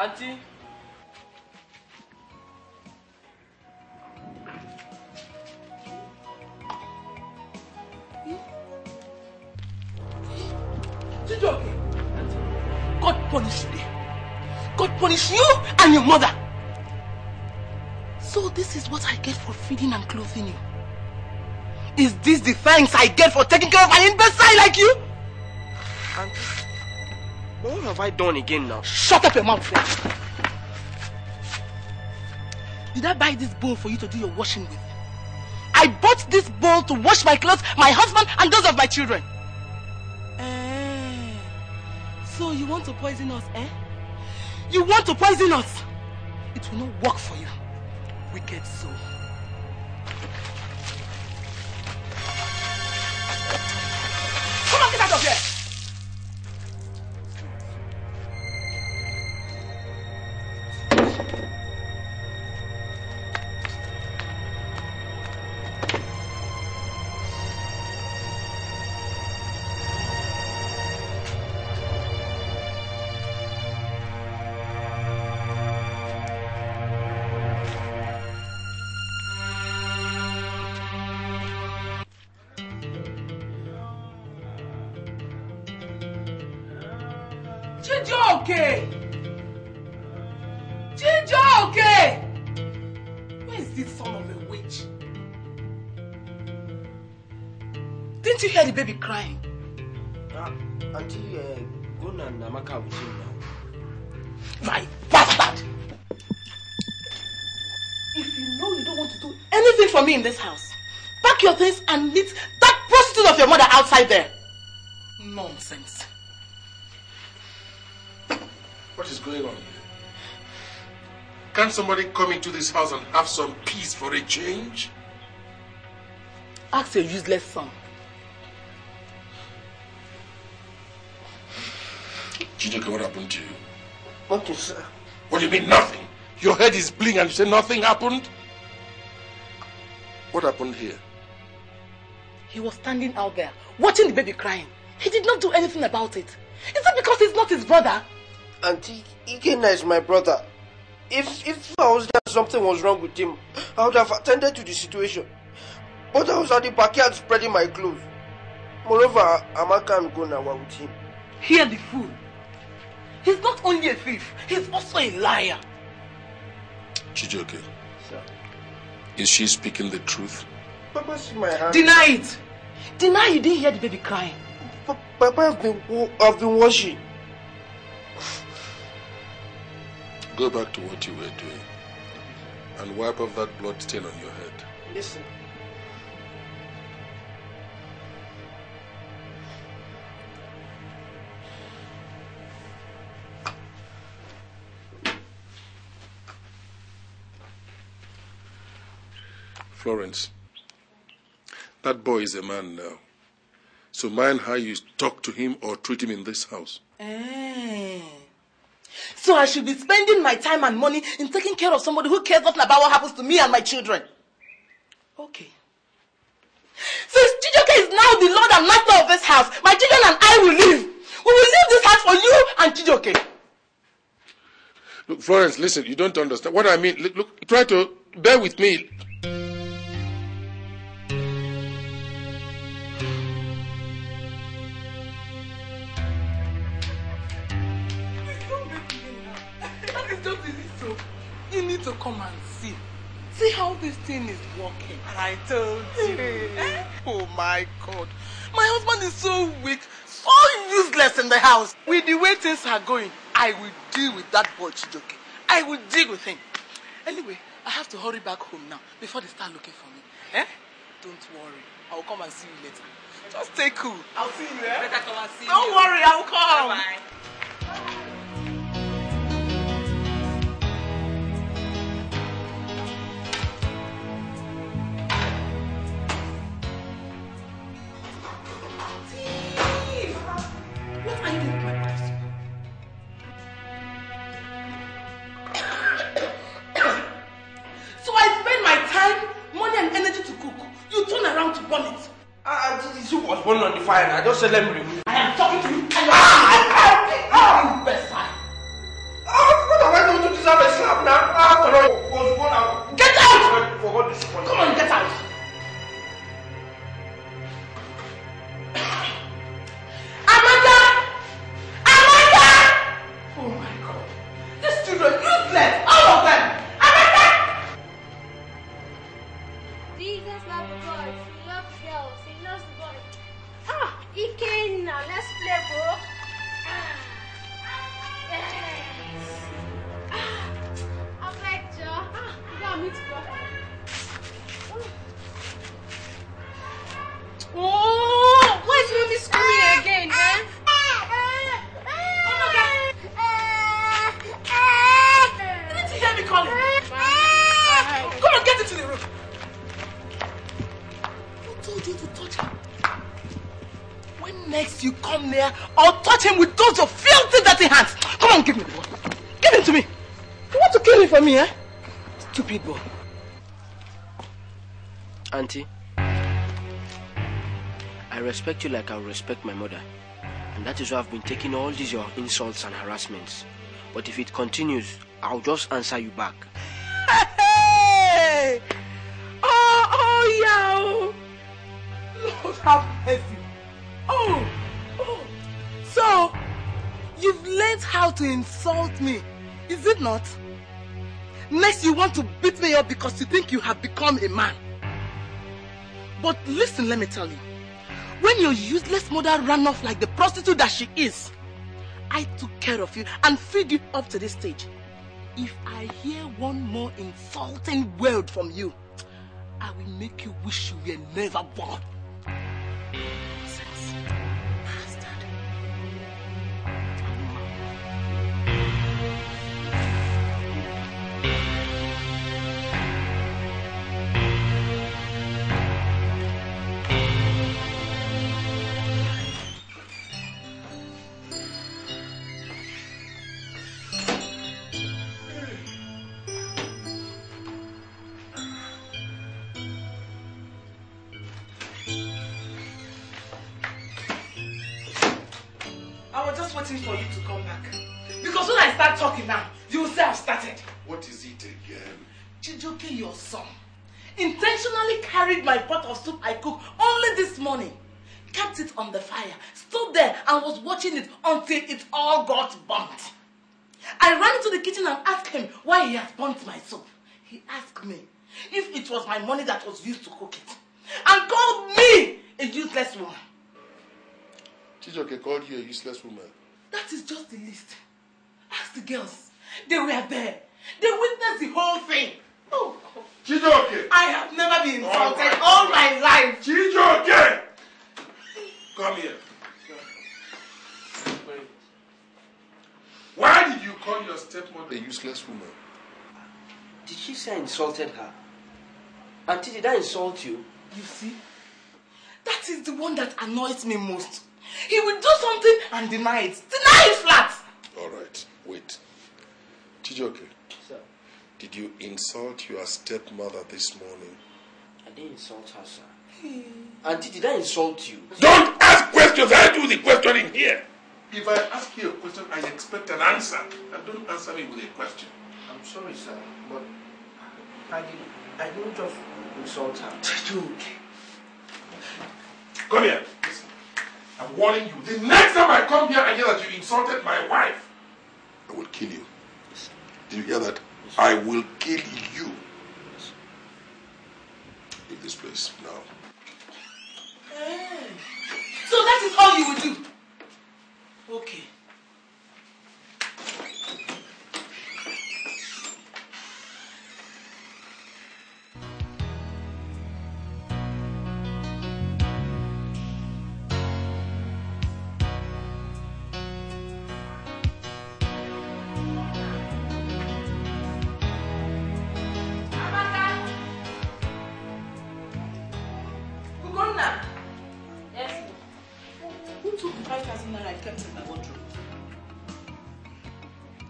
Auntie. Chijoke, God punish you. God punish you and your mother. So this is what I get for feeding and clothing you. Is this the thanks I get for taking care of an imbecile like you? Auntie, what have I done again now? Shut up your mouth, friend. Did I buy this bowl for you to do your washing with? I bought this bowl to wash my clothes, my husband, and those of my children. So you want to poison us, eh? You want to poison us? It will not work for you, wicked soul. Come on, get out of here! Chijoke! Chijoke! Where is this son of a witch? Didn't you hear the baby crying? Auntie, Gona and Amaka are with him now. My bastard! If you know you don't want to do anything for me in this house, pack your things and meet that prostitute of your mother outside there. Nonsense. What is going on here? Can't somebody come into this house and have some peace for a change? Ask your useless son. Chijoke, what happened to you? Nothing, sir. What do you mean, nothing? Your head is bleeding and you say nothing happened? What happened here? He was standing out there, watching the baby crying. He did not do anything about it. Is it because he's not his brother? Auntie, Ikenna is my brother. If I was there, something was wrong with him, I would have attended to the situation. But I was at the backyard spreading my clothes. Moreover, Amaka and Gona were with him. Hear the fool. He's not only a thief, he's also a liar. Chijoke, Sir. is she speaking the truth? Papa, see my hand. Deny it. Deny you didn't hear the baby crying. Papa, I've been washing. Go back to what you were doing and wipe off that blood stain on your head. Listen. Florence, that boy is a man now. So mind how you talk to him or treat him in this house. So I should be spending my time and money in taking care of somebody who cares nothing about what happens to me and my children. Okay. Since Chijoke is now the Lord and Master of this house, my children and I will leave. We will leave this house for you and Chijoke. Look, Florence, listen, you don't understand what I mean. Look, try to bear with me. You need to come and see. See how this thing is working. I told you. Oh my God. My husband is so weak, so useless in the house. With the way things are going, I will deal with that boy Chijoke. I will deal with him. Anyway, I have to hurry back home now before they start looking for me. Don't worry. I will come and see you later. Just stay cool. I'll see you, Better come and see Don't worry, I will come. Bye-bye. One on the fire, I just said let me remove. I am talking to you. You best. What am I Get out! Come on, get out! Amanda! Amanda! Oh my God. These children, useless! All of them! Amanda! Jesus loves the boys. He loves girls. He loves the boys. Ah, Ikenna, let's play, bro. Yes. I'm like, Joe. You got me to go. Oh, why is mommy screaming again, eh? Oh my God. Didn't you hear me calling? Come on, get into the room. Who told you to touch him? When next you come near, I'll touch him with those of filthy dirty hands. Come on, give me the boy. Give him to me. You want to kill him for me, eh? Stupid boy. Auntie, I respect you like I respect my mother. And that is why I've been taking all these your insults and harassments. But if it continues, I'll just answer you back. Hey! Oh, yeah. Lord have mercy. Oh. So, you've learned how to insult me, is it not? Next, you want to beat me up because you think you have become a man. But listen, let me tell you. When your useless mother ran off like the prostitute that she is, I took care of you and feed you up to this stage. If I hear one more insulting word from you, I will make you wish you were never born. Nonsense. Bastard. Waiting for you to come back. Because when I start talking now, you will say I've started. What is it again? Chijoke, your son, intentionally carried my pot of soup I cooked only this morning, kept it on the fire, stood there and was watching it until it all got burnt. I ran into the kitchen and asked him why he had burnt my soup. He asked me if it was my money that was used to cook it, and called me a useless woman. Chijoke called you a useless woman. That is just the list. Ask the girls. They were there. They witnessed the whole thing. Oh, Chijoke! I have never been insulted all my life. Chijoke! Come here. Why did you call your stepmother a useless woman? Did she say I insulted her? Auntie, did I insult you? You see? That is the one that annoys me most. He will do something and deny it. Deny it flat. All right, wait. Chijoke, Sir, did you insult your stepmother this morning? I didn't insult her, sir. Auntie, did I insult you? Don't ask questions. I do the questioning here. If I ask you a question, I expect an answer. And don't answer me with a question. I'm sorry, sir, but I didn't just insult her. Chijoke. Come here. Listen. I'm warning you. The next time I come here and hear that you insulted my wife, I will kill you. Did you hear that? I will kill you. Leave this place now. Hey. So that is all you will do? Okay.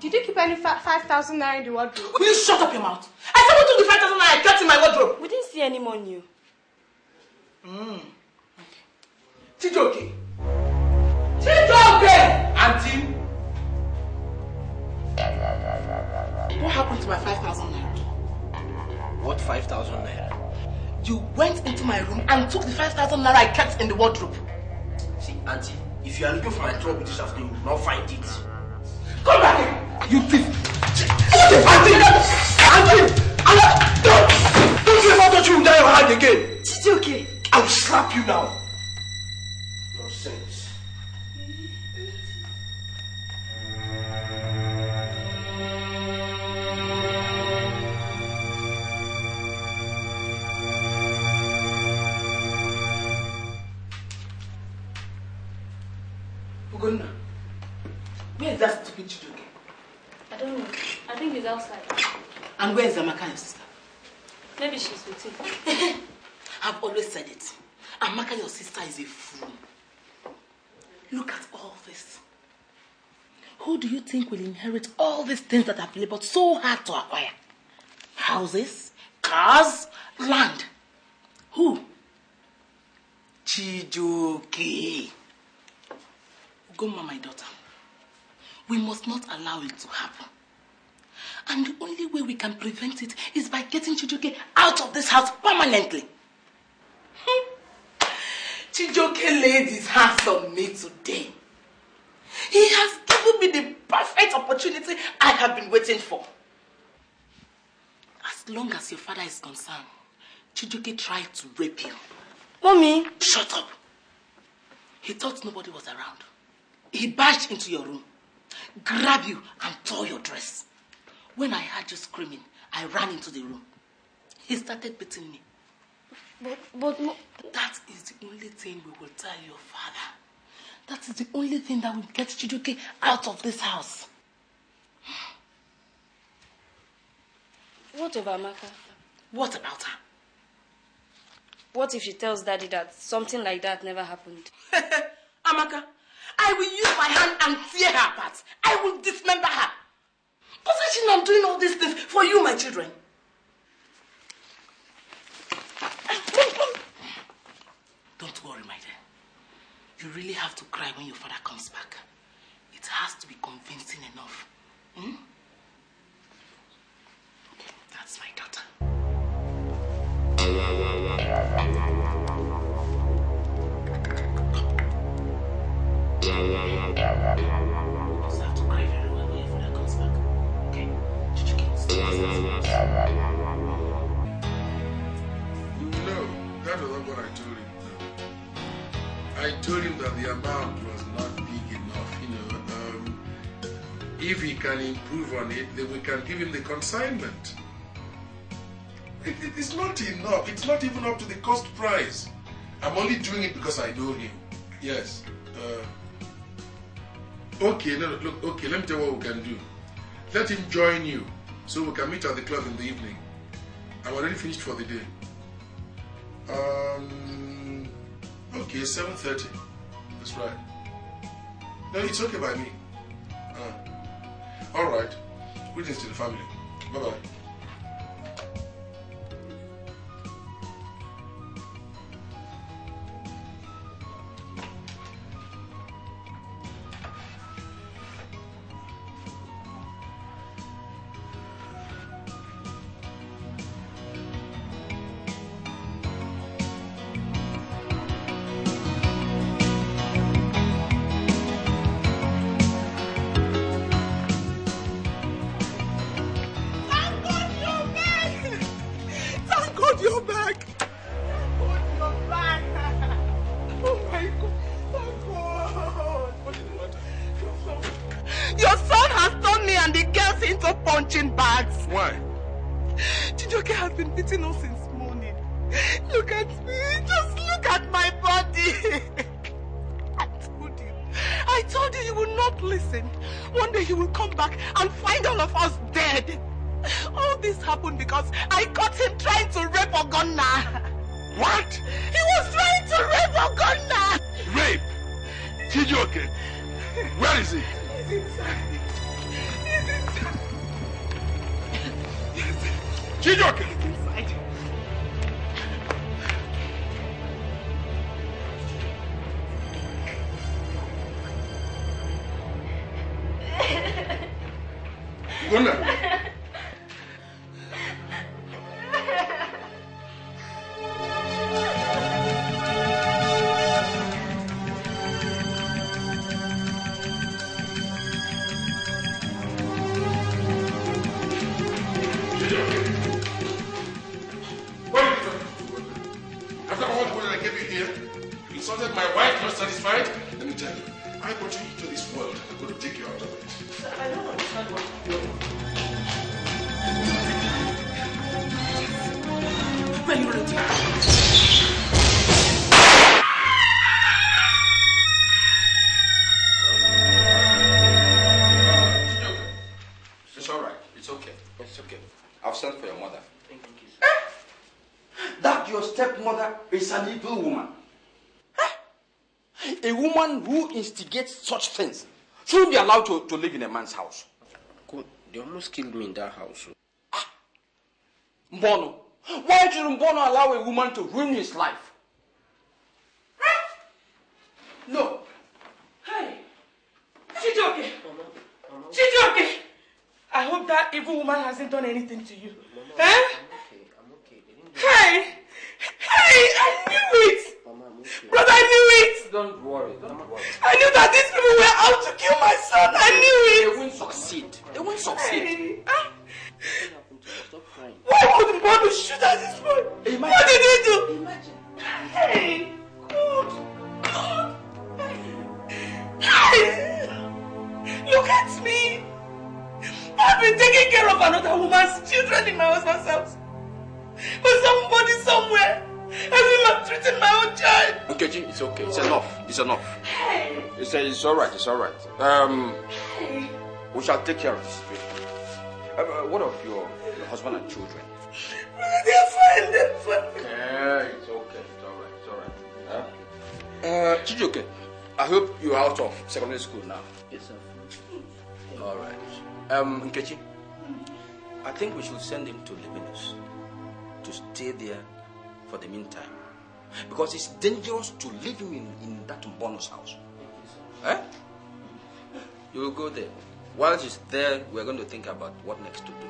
Did you keep any 5,000 naira in the wardrobe? Will you shut up your mouth? I said what took the 5,000 naira I kept in my wardrobe? We didn't see any more new. Okay. Chijoke! Chijoke! Auntie! Why happened to my 5,000 naira? What 5,000 naira? You went into my room and took the 5,000 naira I kept in the wardrobe. See, auntie, if you are looking for my trouble this afternoon, you will not find it. Come back here! You thief! Auntie! Don't say if I touch you in your hand again! Chijoke! I will slap you now! Nonsense. Ugonna, where is that stupid Chijoke? I don't know. I think he's outside. And where is Amaka, your sister? Maybe she's with him. I've always said it. Amaka, your sister, is a fool. Look at all this. Who do you think will inherit all these things that I've labored so hard to acquire? Houses, cars, land. Who? Chijoke. Ugomma, my daughter, we must not allow it to happen. And the only way we can prevent it is by getting Chijoke out of this house permanently. Chijoke laid his hands on me today. He has given me the perfect opportunity I have been waiting for. As long as your father is concerned, Chijoke tried to rape you. Mommy! Shut up. He thought nobody was around. He barged into your room, grabbed you and tore your dress. When I heard you screaming, I ran into the room. He started beating me. But that is the only thing we will tell your father. That is the only thing that will get Chijoke out of this house. what of Amaka? What about her? What if she tells Daddy that something like that never happened? Amaka, I will use my hand and tear her apart. I will dismember her. Possession, I'm doing all these things for you, my children. Don't worry, my dear. You really have to cry when your father comes back. It has to be convincing enough. Hmm? That's my daughter. You also have to cry very well when your father comes back. Okay? No, that was not what I told him. No. I told him that the amount was not big enough, if he can improve on it, then we can give him the consignment. It's not enough. It's not even up to the cost price. I'm only doing it because I know him. Yes. Okay, no, look, okay, let me tell you what we can do. Let him join you so we can meet at the club in the evening. I'm already finished for the day. Okay, 7:30. That's right. No, it's okay by me. All right. Greetings to the family. Bye-bye. Chijoke! Gonna. all the way that I gave you here? You insulted my wife, not satisfied? Let me tell you, I brought you into this world. I'm going to take you out of it. I don't understand what you're doing. Where are you running to? It's all right. It's okay. It's okay. I'll send for your mother. Thank you. That your stepmother is an evil woman. A woman who instigates such things shouldn't be allowed to live in a man's house. They almost killed me in that house. Mbonu, why should Mbonu allow a woman to ruin his life? No. Hey, Chijoke. Chijoke. I hope that evil woman hasn't done anything to you. Mama, eh? I'm okay. Hey, I knew it. Mama, I'm okay. Brother, I knew it. Don't worry. I knew that these people were out to kill my son. I knew it. They won't succeed. They won't succeed. Hey. Nothing happened to me. Stop crying. Why would Mbonu shoot at this boy? Imagine. What did he do? Imagine. Hey, good. Hey, look at me. I've been taking care of another woman's children in my husband's house. But somebody somewhere has been maltreating my own child. Nkechi, it's okay. It's enough. It's enough. Hey. It's all right. It's all right. Hey. We shall take care of the situation. What of your husband and children? They're fine. They're fine. Okay, it's okay. It's all right. It's all right. Chijoke, I hope you're out of secondary school now. Yes, sir. All right. Nkechi, I think we should send him to Lebanese to stay there for the meantime, because it's dangerous to leave him in that Mbonu's house. Eh? You will go there. While he's there, we're going to think about what next to do.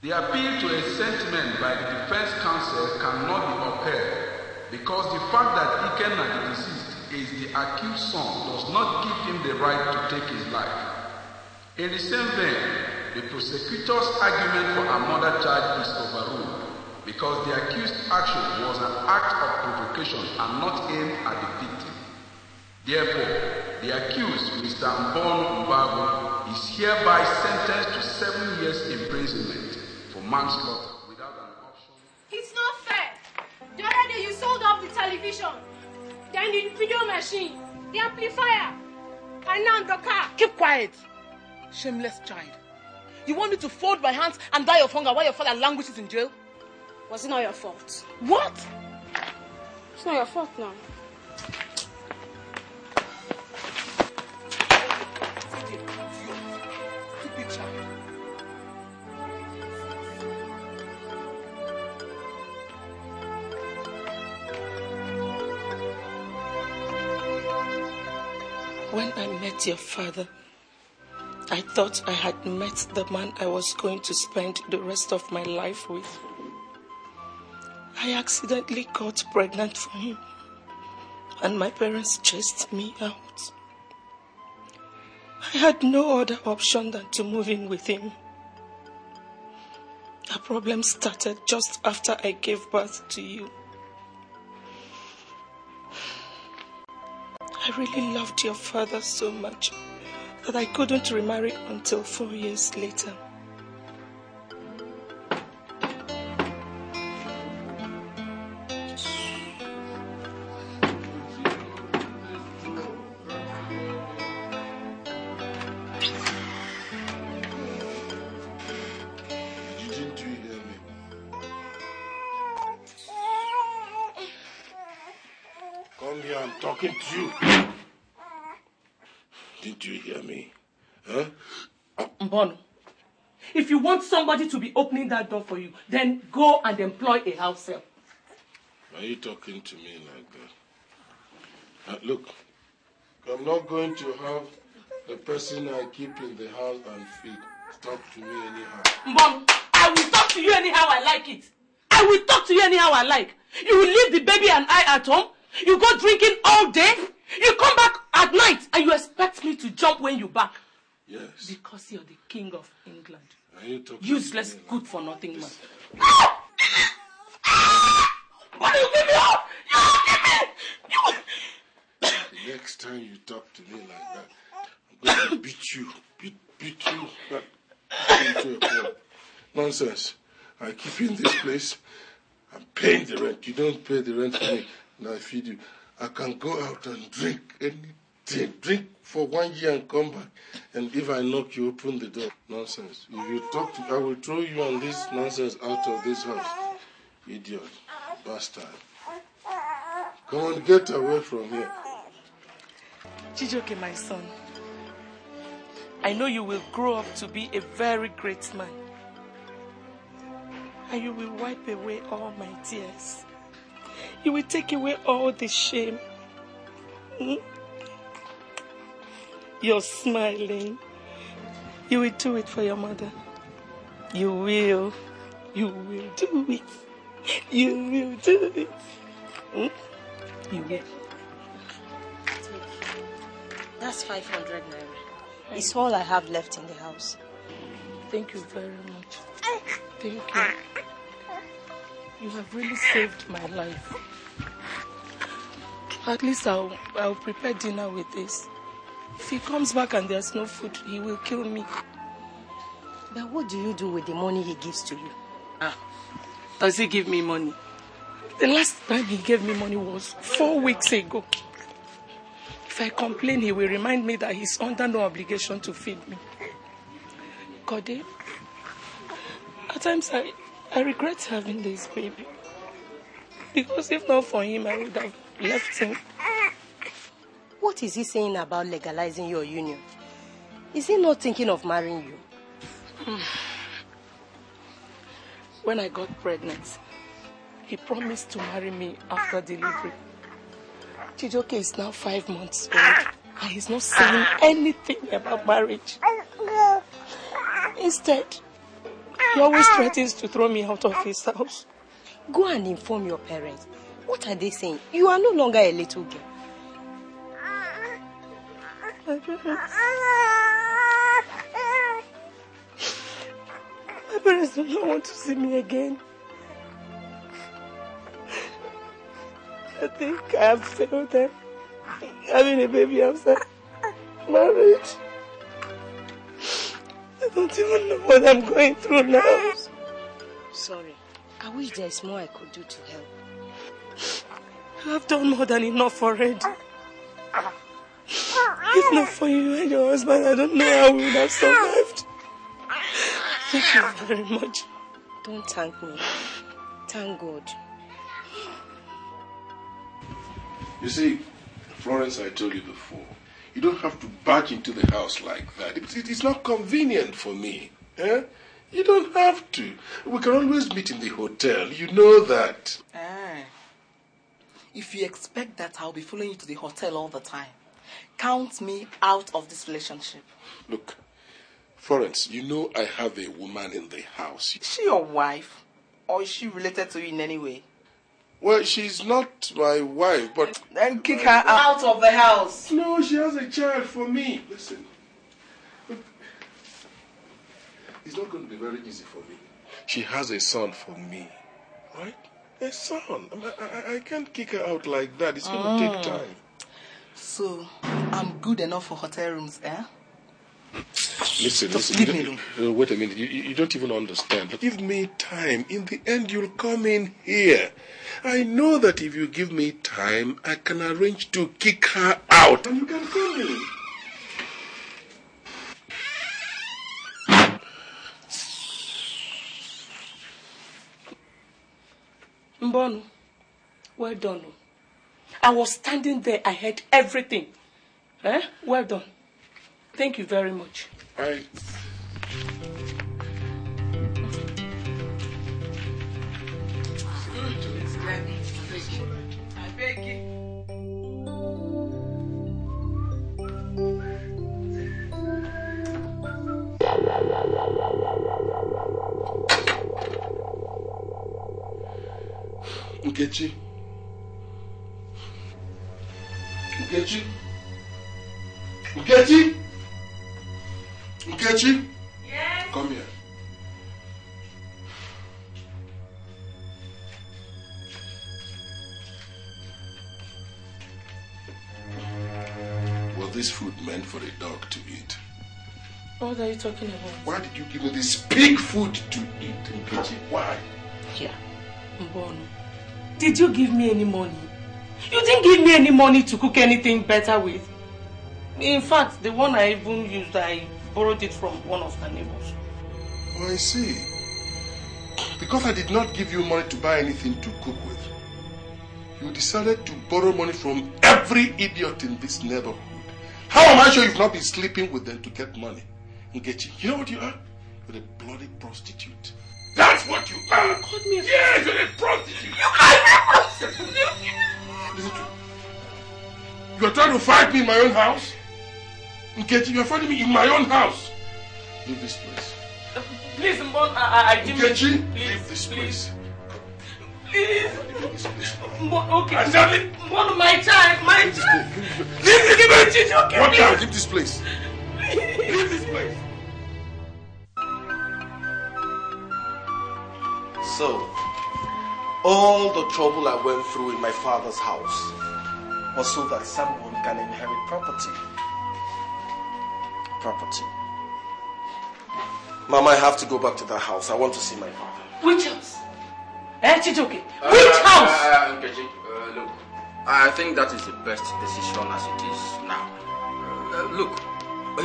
The appeal to a sentiment by the defense counsel cannot be upheld because the fact that Ikenna, the deceased, is the accused son does not give him the right to take his life. In the same vein, the prosecutor's argument for a murder charge is overruled because the accused action was an act of provocation and not aimed at the victim. Therefore, the accused, Mr. Mbonu is hereby sentenced to 7 years imprisonment for manslaughter without an option. It's not fair. The other day you sold off the television, then the video machine, the amplifier, and now the car. Keep quiet. Shameless child. You want me to fold my hands and die of hunger while your father languishes in jail? Was it not your fault? What? It's not your fault now. Stupid child. When I met your father, I thought I had met the man I was going to spend the rest of my life with. I accidentally got pregnant for him, and my parents chased me out. I had no other option than to move in with him. The problem started just after I gave birth to you. I really loved your father so much that I couldn't remarry until 4 years later. Didn't you hear me? Come here, I'm talking to you. Didn't you hear me? Huh? Mbonu, if you want somebody to be opening that door for you, then go and employ a house help. Why are you talking to me like that? Look, I'm not going to have the person I keep in the house and feed talk to me anyhow. Mbonu, I will talk to you anyhow I like it. I will talk to you anyhow I like. You will leave the baby and I at home. You go drinking all day. You come back at night and you expect me to jump when you back. Yes. Because you're the king of England. Are you talking Useless, to me like good for nothing man. talk to me like that. I'm going to beat you. Beat you. Into a corner. Nonsense. I keep you in this place. I'm paying the rent. You don't pay the rent for me. And I feed you. I can go out and drink anything. Drink for 1 year and come back. And if I knock, you open the door. Nonsense. If you talk to me, I will throw you and this nonsense out of this house. Idiot. Bastard. Come on, get away from here. Chijoke, my son, I know you will grow up to be a very great man. And you will wipe away all my tears. You will take away all the shame. You're smiling. You will do it for your mother. You will. You will do it. You will do it. You will. That's 500 naira. It's all I have left in the house. Thank you very much. Thank you. You have really saved my life. At least I'll prepare dinner with this. If he comes back and there's no food, he will kill me. But what do you do with the money he gives to you? Does he give me money? The last time he gave me money was 4 weeks ago. If I complain, he will remind me that he's under no obligation to feed me. Kode, at times I regret having this baby. Because if not for him, I would have left him. What is he saying about legalizing your union? Is he not thinking of marrying you? When I got pregnant, he promised to marry me after delivery. Chijoke is now 5 months old and he's not saying anything about marriage. Instead, he always threatens to throw me out of his house. Go and inform your parents. What are they saying? You are no longer a little girl. My parents do not want to see me again. I think I have failed them. Having a baby outside marriage. I don't even know what I'm going through now. Sorry. I wish there is more I could do to help. I have done more than enough already. If not for you and your husband, I don't know how we would have survived. Thank you very much. Don't thank me. Thank God. You see, Florence, I told you before, you don't have to barge into the house like that. It's not convenient for me. Eh? You don't have to. We can always meet in the hotel. You know that. If you expect that I'll be following you to the hotel all the time, count me out of this relationship. Look, Florence, you know I have a woman in the house. Is she your wife? Or is she related to you in any way? Well, she's not my wife, but... Then kick her out of the house. No, she has a child for me. Listen. Look, it's not going to be very easy for me. She has a son for me. Right? A son. I can't kick her out like that. It's going to take time. So, I'm good enough for hotel rooms, eh? Listen. Wait a minute. You don't even understand. Give me time. In the end, you'll come in here. I know that if you give me time, I can arrange to kick her out. And you can come in. Mbonu, well done. I was standing there. I heard everything. Well done. Thank you very much. I beg you. Nkechi. Nkechi? Yes? Come here. of this food meant for a dog to eat? What are you talking about? Why did you give me this pig food to eat, Nkechi? Why? Yeah, Mbonu. Did you give me any money? You didn't give me any money to cook anything better with. In fact, the one I even used, I borrowed it from one of my neighbors. Oh, I see. Because I did not give you money to buy anything to cook with, you decided to borrow money from every idiot in this neighborhood. How am I sure you've not been sleeping with them to get money? Nkechi, you know what you are? You're a bloody prostitute. That's what you are! You called me a Yes, you're a prostitute! You called me a prostitute! Listen to me. You are trying to fight me in my own house? Nkechi, you are fighting me in my own house. Leave this place. Please, Mbonu, I didn't... Nkechi, leave this place. Please. Leave this place. Mbonu, okay. I said leave. Mbonu, my child, my child. Leave this place. Chijoke, What now? Leave this place. Leave this place. So, all the trouble I went through in my father's house was so that someone can inherit property. Mama, I have to go back to that house. I want to see my father. Which house? Chijoke, which house? Nkechi, look, I think that is the best decision as it is now. Look,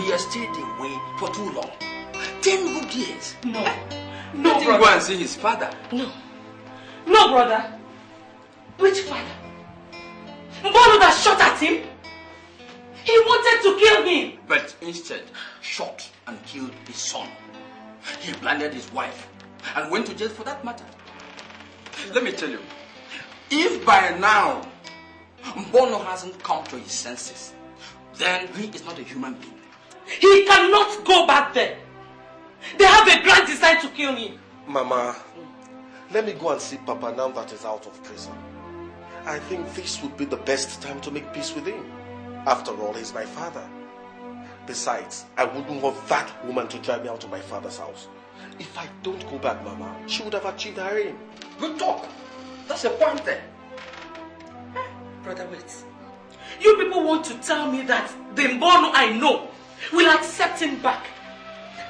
he has stayed away for too long. 10 good years. No, Let him go and see his father. No, brother. Which father? Mbonu that shot at him? He wanted to kill him. But instead, shot and killed his son. He blinded his wife and went to jail for that matter. Let me tell you, if by now Mbonu hasn't come to his senses, then he is not a human being. He cannot go back there. They have a grand design to kill him. Mama, let me go and see Papa now that he's out of prison. I think this would be the best time to make peace with him. After all, he's my father. Besides, I wouldn't want that woman to drive me out of my father's house. If I don't go back, Mama, she would have achieved her aim. Good talk. That's the point there. Brother, wait. You people want to tell me that the Mbonu I know will accept him back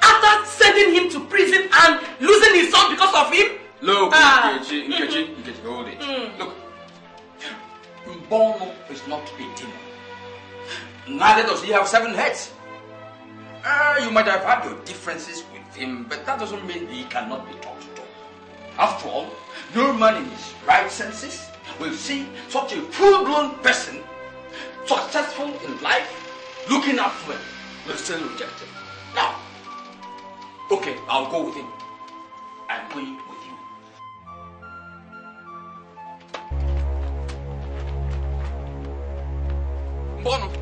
after sending him to prison and losing his son because of him? Look, Nkechi, hold it. Look, Mbonu is not a demon. Neither does he have 7 heads. You might have had your differences with him, but that doesn't mean he cannot be taught to. After all, no man in his right senses will see such a full-grown person, successful in life, looking affluent, will still reject him. Now, okay, I'll go with him. I'm going with you.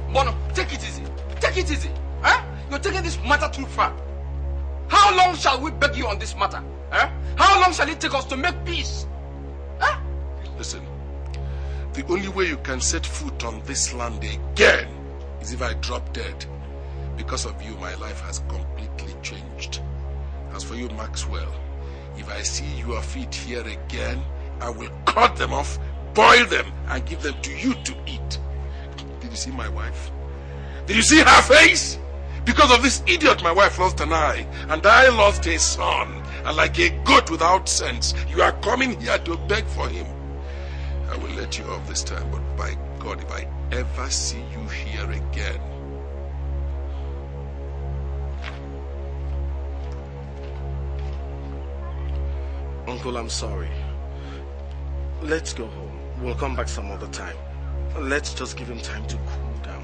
Mbonu, take it easy. Take it easy. Huh? You're taking this matter too far. How long shall we beg you on this matter? Huh? How long shall it take us to make peace? Huh? Listen, the only way you can set foot on this land again is if I drop dead. Because of you, my life has completely changed. As for you, Maxwell, if I see your feet here again, I will cut them off, boil them, and give them to you to eat. Did you see my wife? Did you see her face? Because of this idiot, my wife lost an eye, and I lost a son. And like a goat without sense, you are coming here to beg for him. I will let you off this time, but by God, if I ever see you here again... Uncle, I'm sorry. Let's go home. We'll come back some other time. Let's just give him time to cool down.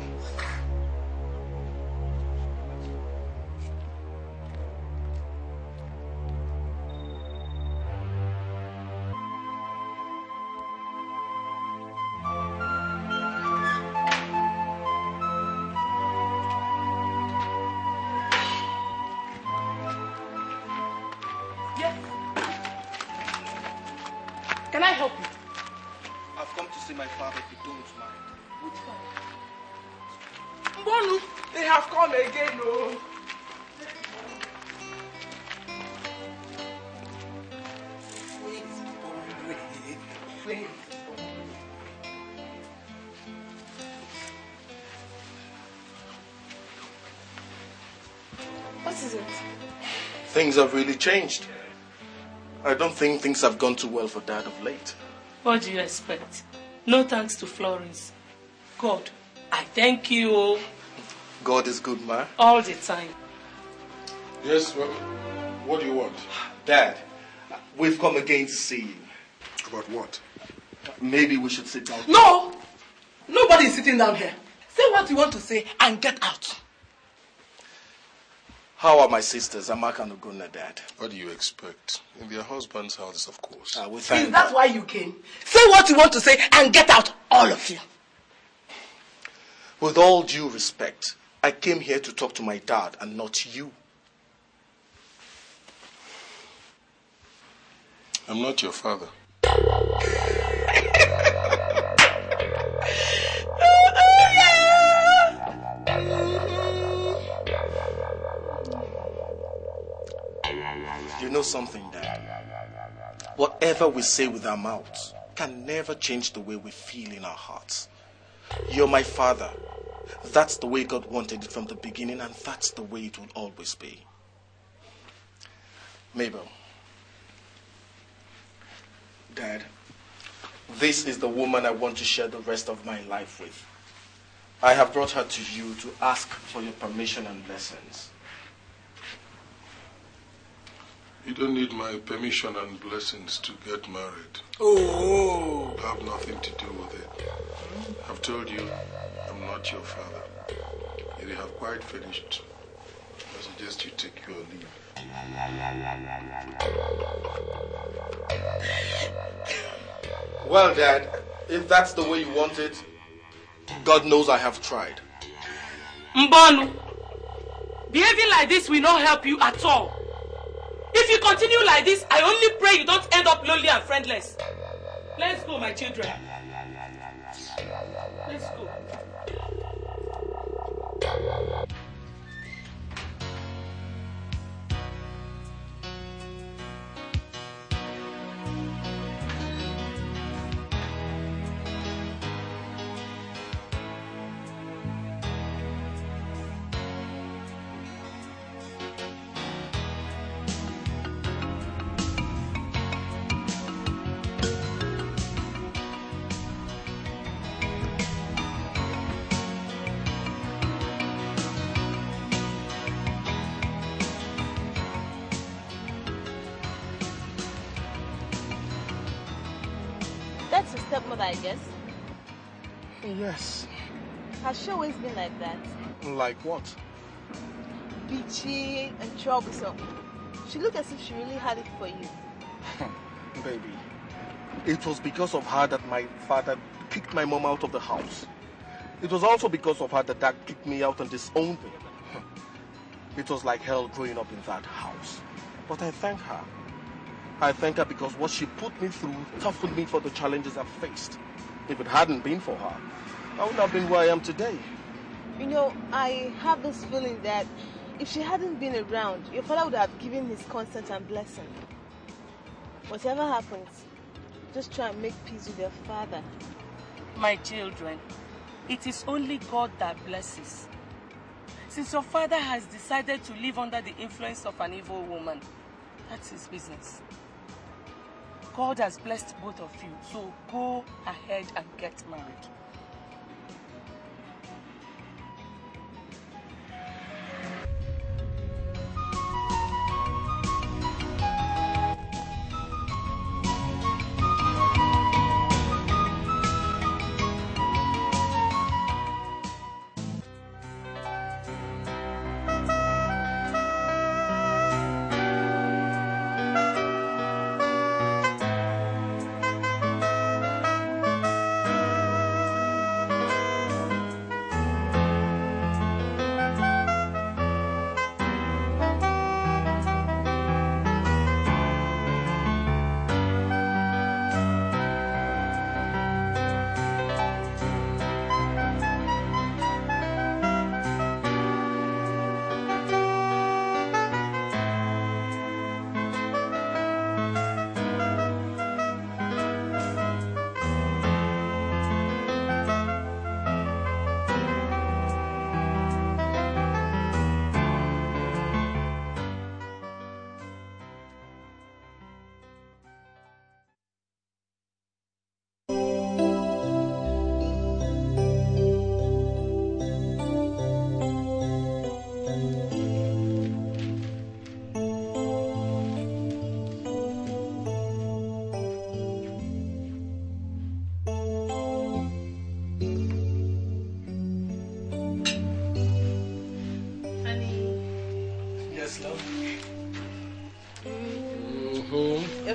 Can I help you? I've come to see my father if you don't mind. Which one? Mbonu, they have come again, oh. Wait. is it? Things have really changed. I don't think things have gone too well for Dad of late. What do you expect? No thanks to Florence. God, I thank you. God is good, ma. All the time. Yes, well, what do you want? Dad, we've come again to see you. About what? Maybe we should sit down. No! Nobody is sitting down here. Say what you want to say and get out. How are my sisters, Amaka and Oguna, Dad? What do you expect? In their husband's house, of course. We Is thank that God. why you came? Say what you want to say and get out, all of you. With all due respect, I came here to talk to my dad and not you. I'm not your father. You know something, Dad? Whatever we say with our mouths can never change the way we feel in our hearts. You're my father. That's the way God wanted it from the beginning, and that's the way it will always be. Mabel. Dad, this is the woman I want to share the rest of my life with. I have brought her to you to ask for your permission and blessings. You don't need my permission and blessings to get married. Oh. I have nothing to do with it. I've told you I'm not your father. You have quite finished. I suggest you take your leave. Well, Dad, if that's the way you want it, God knows I have tried. Mbonu, behaving like this will not help you at all. If you continue like this, I only pray you don't end up lonely and friendless. Let's go, my children. Let's go. That's your stepmother, I guess. Yes. Has she always been like that? Like what? Bitchy and troublesome. She looked as if she really had it for you. Baby, it was because of her that my father kicked my mom out of the house. It was also because of her that Dad kicked me out and disowned me. It was like hell growing up in that house. But I thank her. I thank her because what she put me through toughened me for the challenges I've faced. If it hadn't been for her, I wouldn't have been where I am today. You know, I have this feeling that if she hadn't been around, your father would have given his consent and blessing. Whatever happens, just try and make peace with your father. My children, it is only God that blesses. Since your father has decided to live under the influence of an evil woman, that's his business. God has blessed both of you, so go ahead and get married.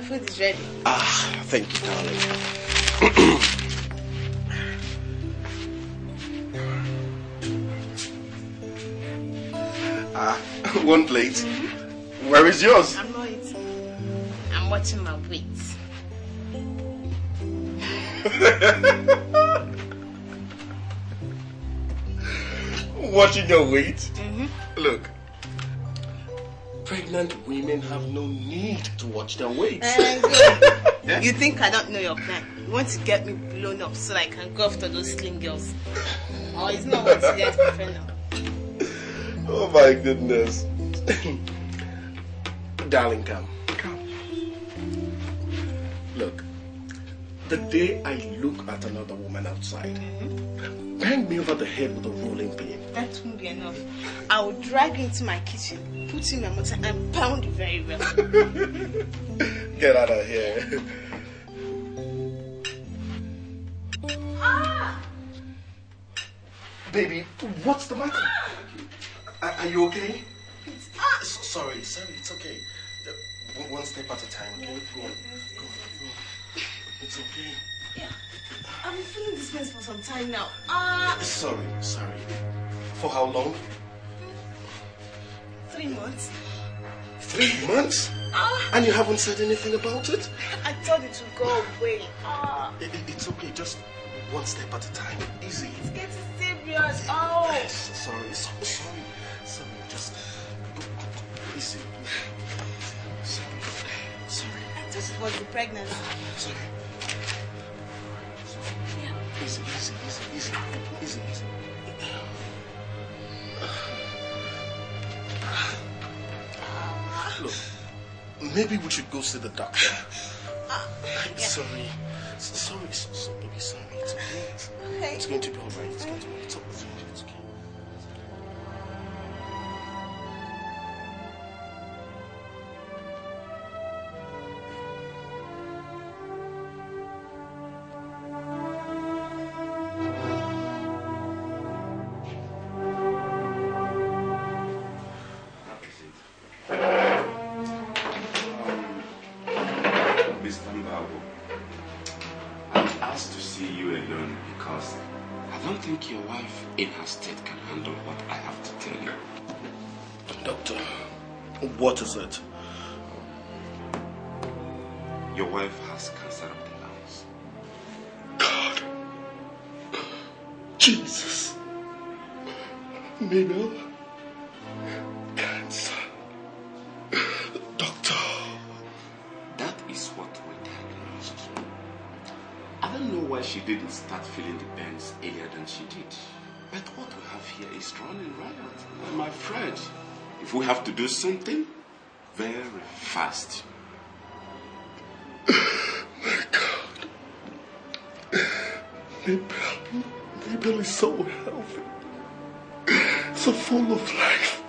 food is ready. Ah, thank you, darling. One plate. Where is yours? I'm not eating. I'm watching my weight. Watching your weight? Look, pregnant women have no need to watch their weight. Yeah? You think I don't know your plan? You want to get me blown up so I can go after those slim girls? Oh, it's not what you guys prefer now. Oh my goodness. Darling, come. Look, the day I look at another woman outside, bang me over the head with a rolling pin. That won't be enough. I will drag you into my kitchen, put you in my motor, and pound you very well. Get out of here. Ah! Baby, what's the matter? Are you okay? Sorry, it's okay. One step at a time, okay? Come on. It's okay. Yeah. I've been feeling this mess for some time now. Sorry. For how long? 3 months. 3 months? And you haven't said anything about it? I thought it would go away. It's okay, just one step at a time. Easy. It's getting serious. Sorry. Just easy. Sorry. I thought it was the pregnancy. Sorry. Yeah. Easy. Look, maybe we should go see the doctor. Sorry, baby, sorry. It's okay. Okay. It's going to be all right. It's okay. It's okay. Your wife in her state can handle what I have to tell you. Doctor, what is it? Your wife has cancer of the lungs. God. Jesus. Mabel. Cancer. Doctor. That is what we diagnosed. I don't know why she didn't start feeling the pains earlier than she did. But what we have here is running riot. I'm afraid if we have to do something very fast. My God. Mabel is so healthy. So full of life.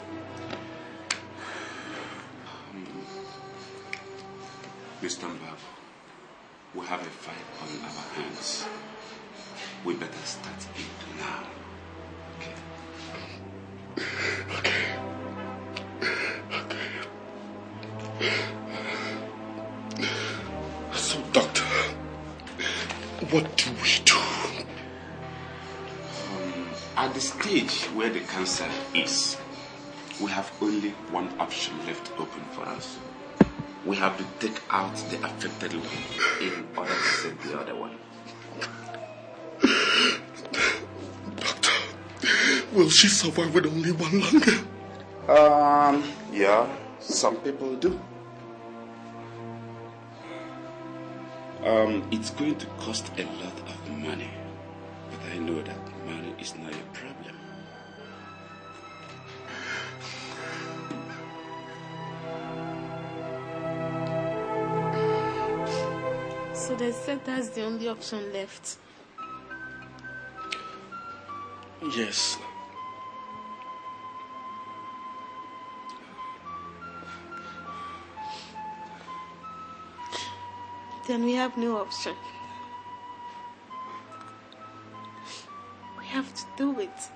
Mr. Mbonu, we have a fight on our hands. We better start it now. Okay. So, doctor, what do we do? At the stage where the cancer is, we have only one option left open for us. We have to take out the affected one in order to save the other one. Doctor, will she survive with only one lung? Yeah, some people do. It's going to cost a lot of money, but I know that money is not a problem. So they said that's the only option left. Yes. Then we have no option. We have to do it.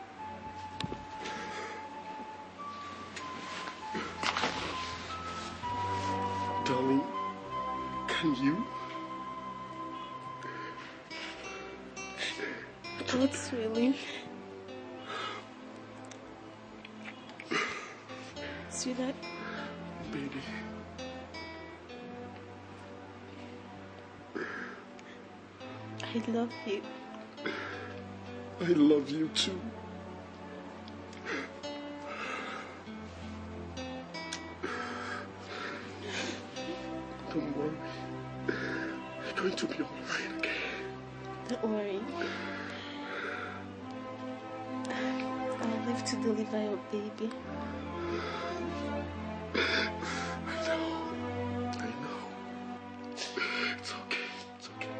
Darling, can God's willing. Sweetheart. Baby. I love you. I love you too. Don't worry. You're going to be alright, okay? Don't worry. I'll live to deliver your baby. I know. It's okay. It's okay.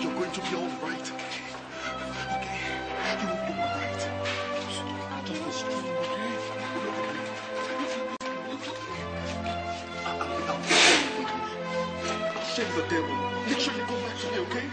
You're going to be all right, okay? Okay? You will be all right. Just be strong, okay? I'll shame the devil. Make sure you come back to me, okay?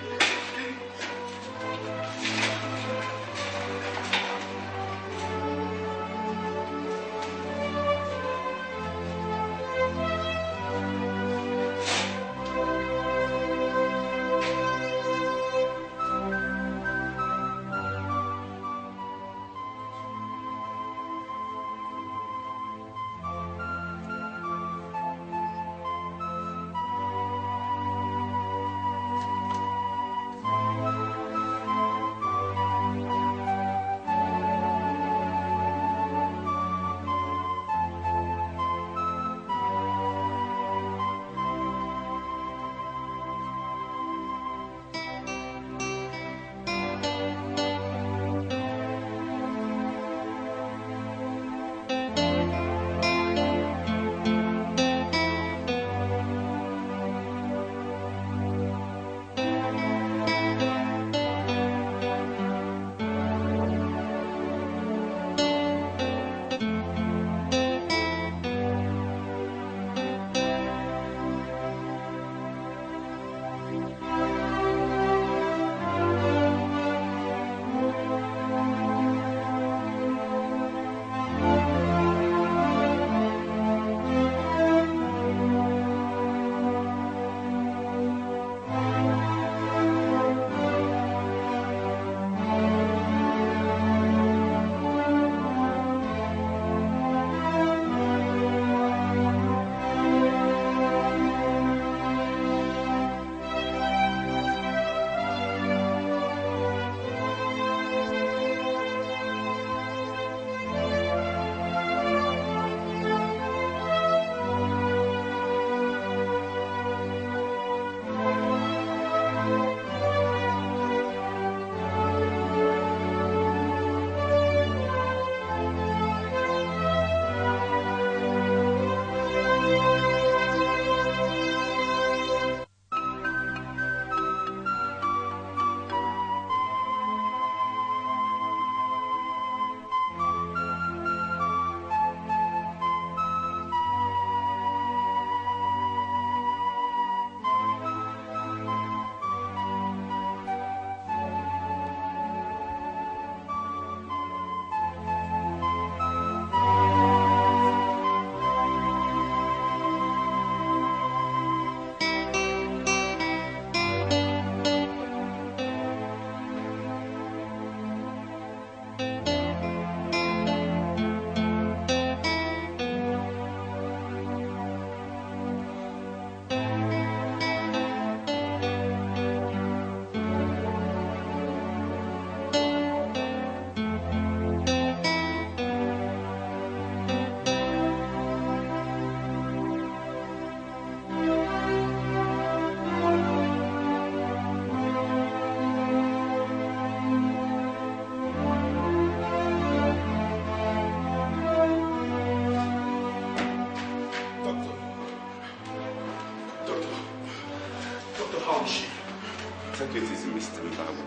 Take it easy, Mr. Mbabu.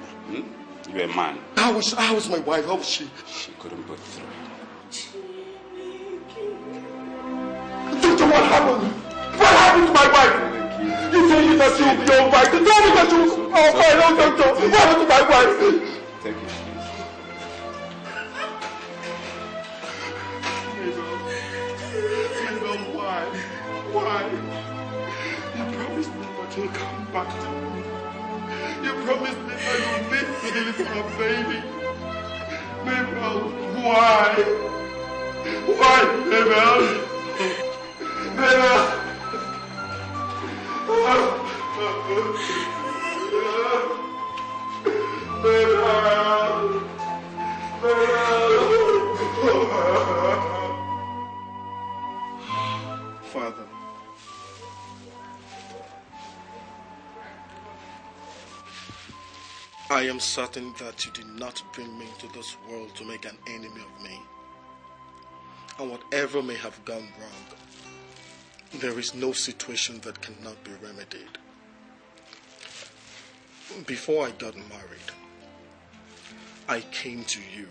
You're a man. How was my wife? How was she? She couldn't put through. Doctor, what happened? What happened to my wife? You told me that she would be all right. You told me that she would be all right. No, doctor. What happened to my wife? Take it Why? You promised me that you'll come back to me. You promised me that you'll leave me with my baby. Mabel, why? Why, Mabel? Mabel! Father, I am certain that you did not bring me into this world to make an enemy of me. And whatever may have gone wrong, there is no situation that cannot be remedied. Before I got married, I came to you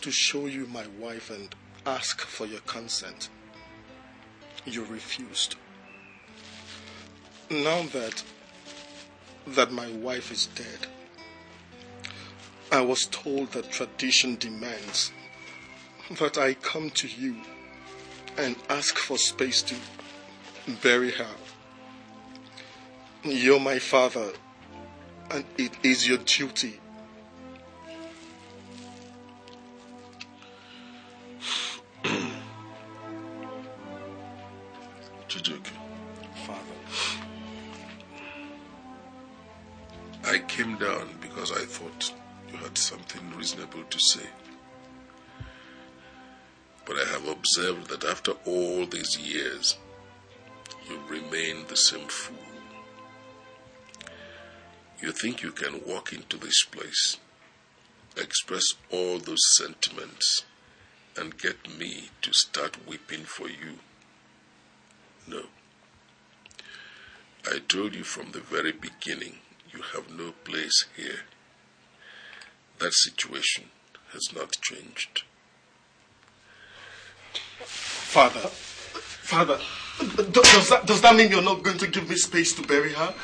to show you my wife and ask for your consent. You refused. Now that my wife is dead, I was told that tradition demands that I come to you and ask for space to bury her. You're my father, and it is your duty. Chijoke. Father. I came down because I thought you had something reasonable to say. But I have observed that after all these years, you remain the same fool. You think you can walk into this place, express all those sentiments, and get me to start weeping for you. No. I told you from the very beginning, you have no place here. That situation has not changed. Father, does that mean you're not going to give me space to bury her?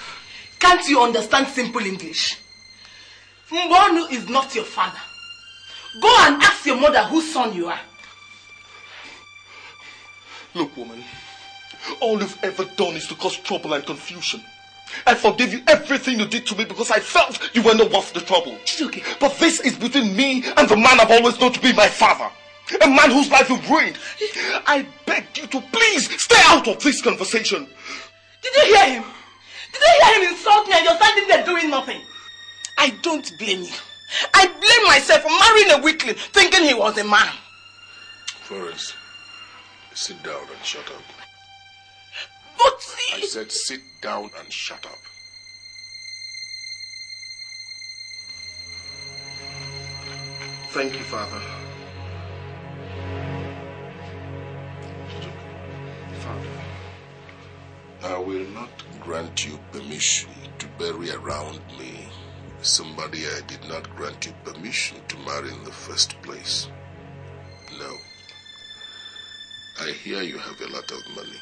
Can't you understand simple English? Mbonu is not your father. Go and ask your mother whose son you are. Look, woman, all you've ever done is to cause trouble and confusion. I forgive you everything you did to me because I felt you were not worth the trouble. Okay. But this is between me and the man I've always known to be my father. A man whose life you've ruined. I beg you to please stay out of this conversation. Did you hear him? Did you hear him insult me and you're standing there doing nothing? I don't blame you. I blame myself for marrying a weakling thinking he was a man. Florence, sit down and shut up. But I said sit down and shut up. Thank you, Father. I will not grant you permission to bury around me somebody I did not grant you permission to marry in the first place. No. I hear you have a lot of money.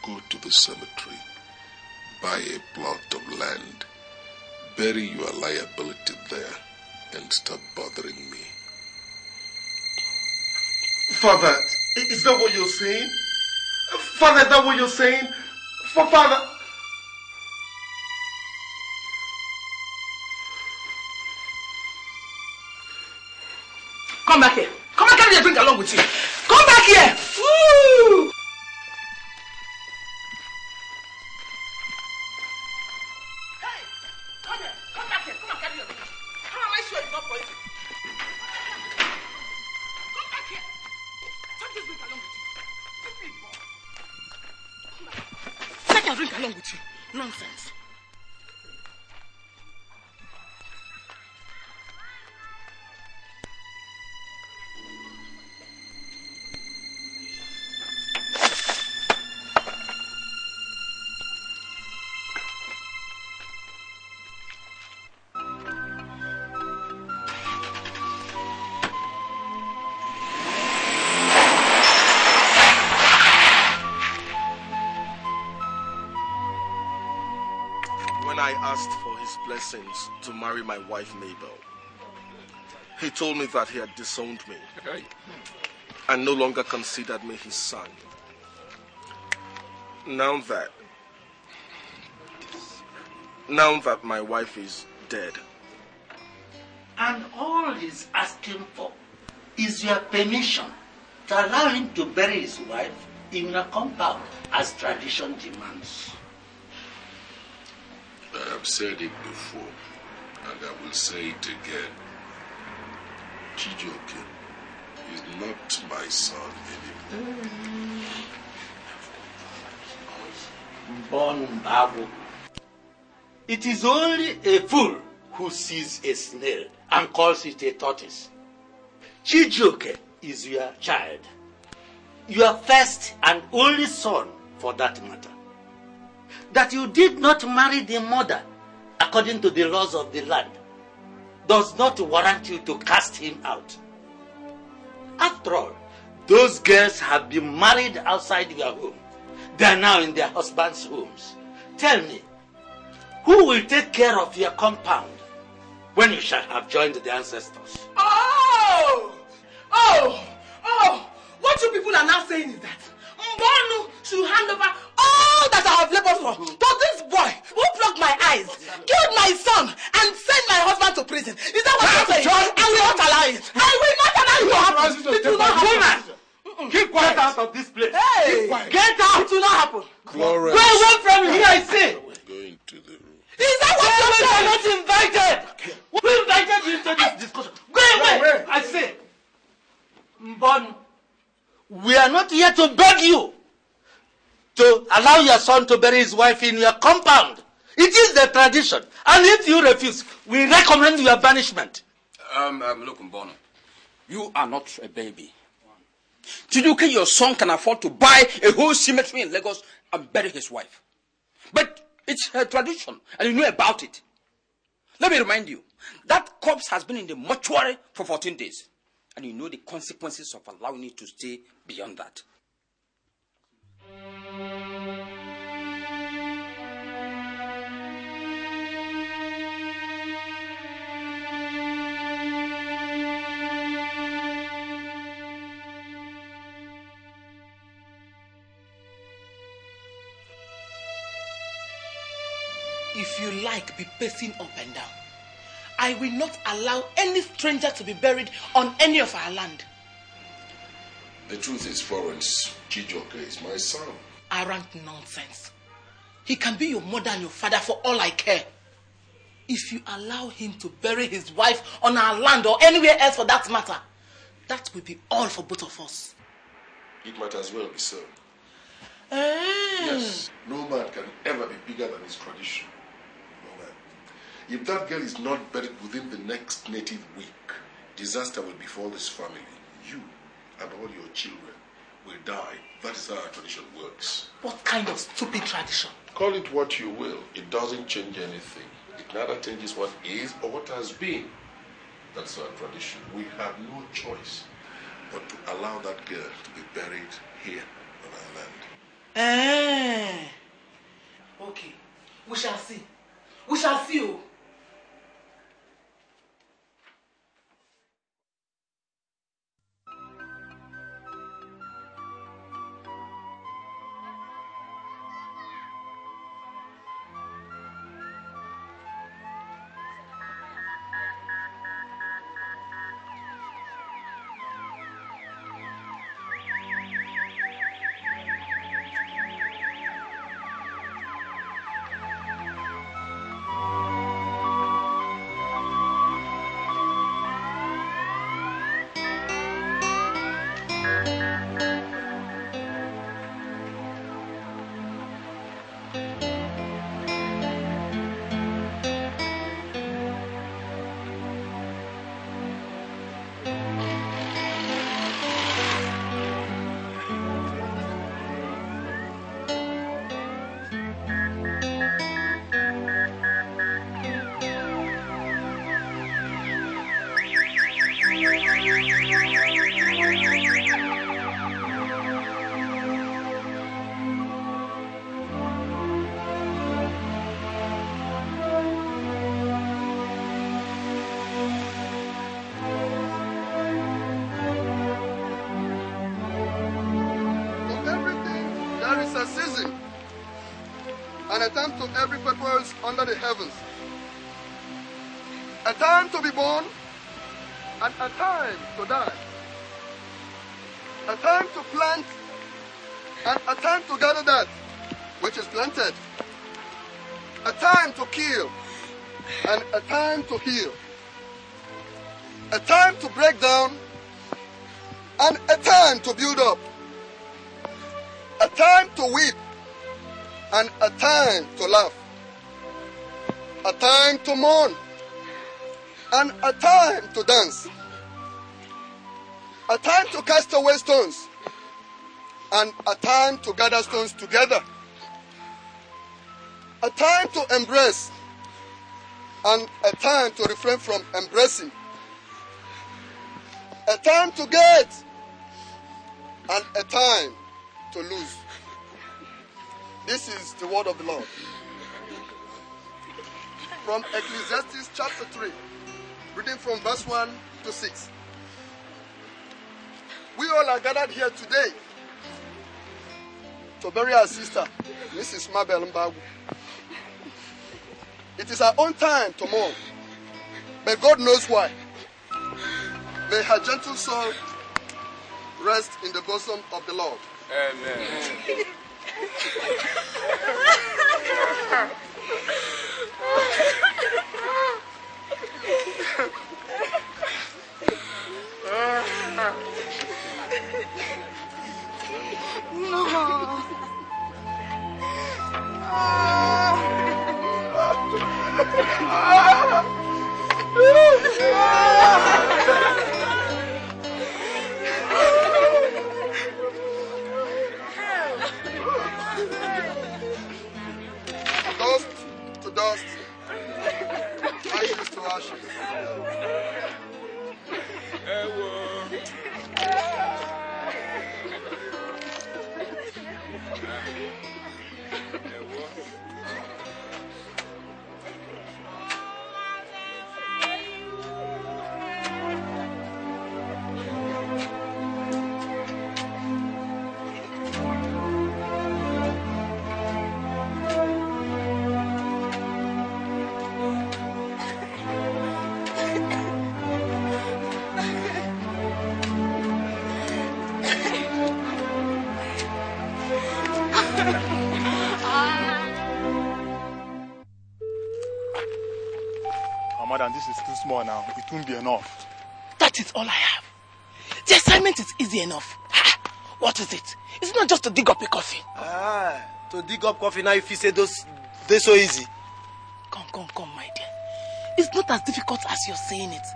Go to the cemetery, buy a plot of land, bury your liability there, and stop bothering me. Father, is that what you're saying? Father, is that what you're saying? Father... Come back here. Come and carry a drink along with you. Come back here. Woo! Hey, come here. Come back here. Come and carry your drink. How am I sure it's not poison? Come back here. Take this drink along with you. This big boy. Come back. Take your drink along with you. Nonsense. I asked for his blessings to marry my wife Mabel, he told me that he had disowned me and no longer considered me his son. Now that my wife is dead. And all he's asking for is your permission to allow him to bury his wife in your compound as tradition demands. I have said it before, and I will say it again. Chijoke is not my son anymore. Mbonu. It is only a fool who sees a snail and calls it a tortoise. Chijoke is your child. Your first and only son, for that matter. That you did not marry the mother according to the laws of the land does not warrant you to cast him out. After all, those girls have been married outside your home. They are now in their husbands' homes. Tell me, who will take care of your compound when you shall have joined the ancestors? Oh! What you people are now saying is that Mbonu should hand over all that I have labored for to this boy who plucked my eyes, killed my son, and sent my husband to prison. Is that what you're saying? I will not allow it. I will not allow it to happen. It will not happen. Keep quiet. Get out of this place. Hey! Get out. It will not happen. Florence. Go away from here, I say. Going to the room. Is that what you're saying? You are not invited. Who invited you into this discussion? Go away, I say. Mbonu, we are not here to beg you to allow your son to bury his wife in your compound. It is the tradition. And if you refuse, we recommend your banishment. Look, Mbonu, you are not a baby. Chijoke, your son, can afford to buy a whole cemetery in Lagos and bury his wife. But it's her tradition, and you know about it. Let me remind you, that corpse has been in the mortuary for 14 days. And you know the consequences of allowing it to stay beyond that. If you like, be pacing up and down. I will not allow any stranger to be buried on any of our land. The truth is, Florence, Chijoke is my son. Arrant nonsense. He can be your mother and your father for all I care. If you allow him to bury his wife on our land or anywhere else for that matter, that will be all for both of us. It might as well be so. Yes, no man can ever be bigger than his tradition. If that girl is not buried within the next native week, disaster will befall this family. You and all your children will die. That is how our tradition works. What kind of stupid tradition? Call it what you will. It doesn't change anything. It neither changes what is or what has been. That's our tradition. We have no choice but to allow that girl to be buried here on our land. Okay. We shall see. We shall see you. Of everything, there is a season. and a time to every purpose under the heavens. A time to be born and a time to die. A time to plant and a time to gather that which is planted. A time to kill and a time to heal. A time to break down and a time to build up. A time to weep and a time to laugh. A time to mourn and a time to dance. A time to cast away stones and a time to gather stones together. A time to embrace and a time to refrain from embracing. A time to get and a time to lose. This is the word of the Lord. From Ecclesiastes chapter 3, reading from verse 1 to 6. We all are gathered here today to bury our sister, Mrs. Mabel Mbagu. It is our own time to mourn, but God knows why. May her gentle soul rest in the bosom of the Lord. Amen. Dust to dust, ashes to ashes. Madam, this is too small now. It won't be enough. That is all I have. The assignment is easy enough. What is it? It's not just to dig up a coffin. To dig up coffin now if you say those, they're so easy. Come, my dear. It's not as difficult as you're saying it.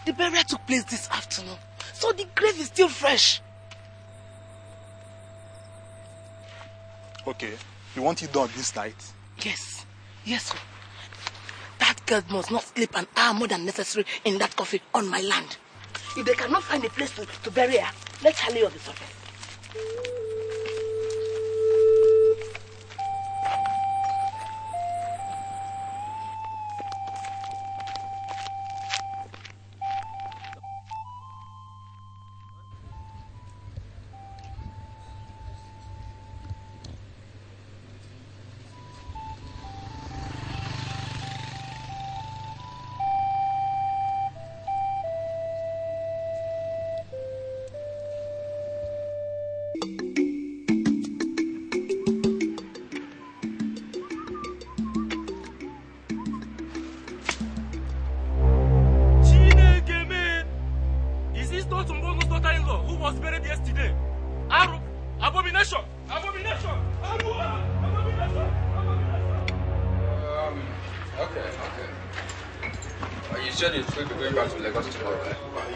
The burial took place this afternoon, so the grave is still fresh. Okay, you want it done this night? Yes, sir. That girl must not sleep an hour more than necessary in that coffin on my land. If they cannot find a place to bury her, let's her lay on the surface.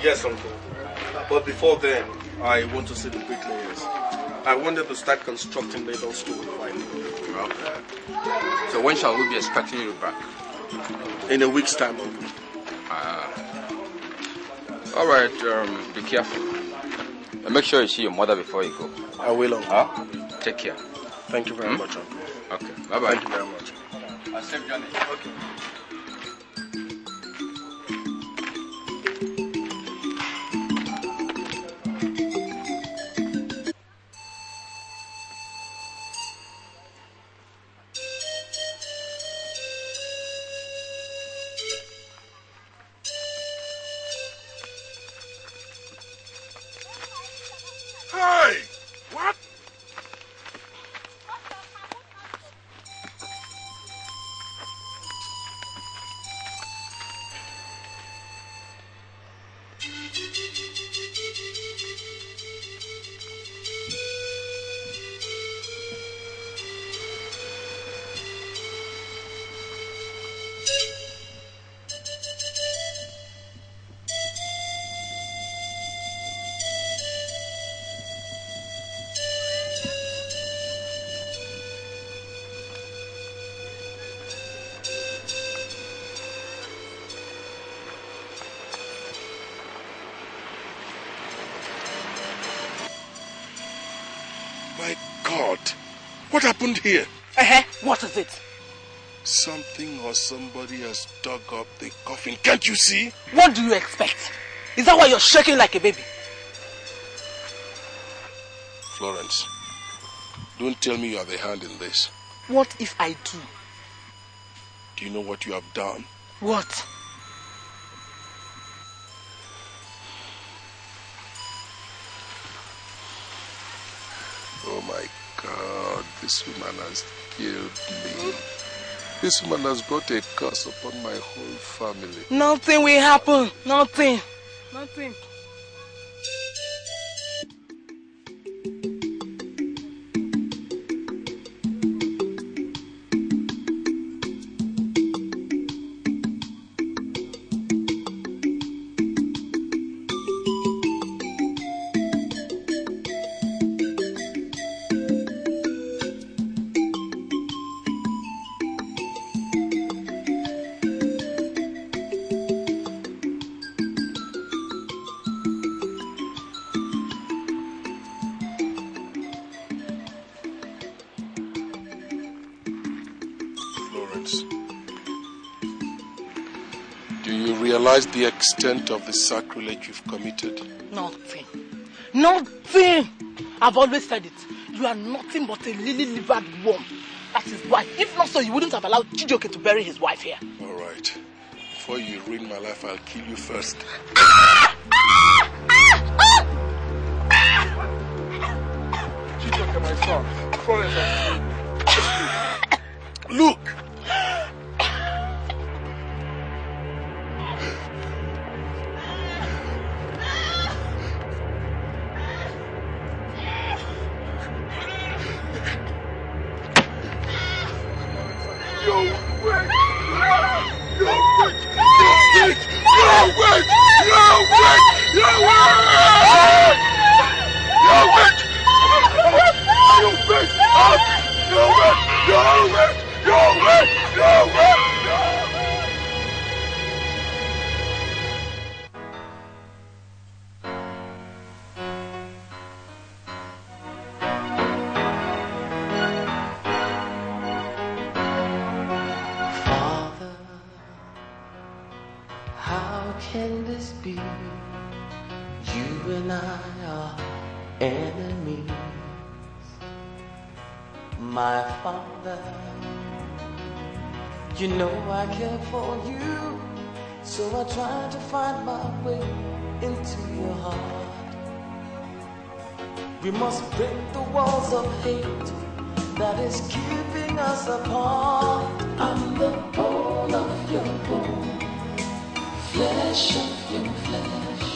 Yes, Uncle. But before then, I want to see the bricklayers. I wanted to start constructing Little School finally. Okay. So when shall we be expecting you back? In a week's time, Uncle. All right, be careful. And make sure you see your mother before you go. I will, Uncle. Take care. Thank you very much, Uncle. Okay, bye-bye. Thank you very much. I'll save Johnny. Okay. My God, what happened here? What is it? Something or somebody has dug up the coffin. Can't you see? What do you expect? Is that why you're shaking like a baby? Florence, don't tell me you are the hand in this. What if I do? Do you know what you have done? What? Oh my God, this woman has killed me. This woman has brought a curse upon my whole family. Nothing will happen. Nothing. Nothing. The extent of the sacrilege you've committed? Nothing. Nothing! I've always said it. You are nothing but a lily-livered worm. That is why. If not so, you wouldn't have allowed Chijoke to bury his wife here. All right. Before you ruin my life, I'll kill you first. Chijoke, my son. Florence. Look! You know I care for you, so I try to find my way into your heart. We must break the walls of hate that is keeping us apart. I'm the bone of your bone, flesh of your flesh.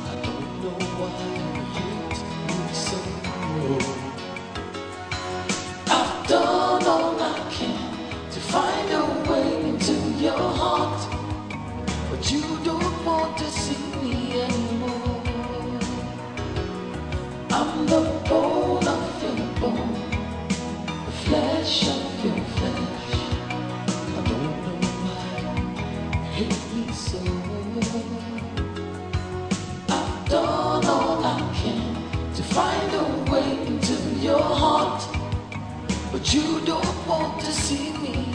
I don't know why you hate me so. I've done all I can to find a way into your heart, but you don't want to see me anymore. I'm the bone of your bone, the flesh of your flesh. I don't know why you hate me so. I've done all I can to find a way into your heart, but you don't want to see me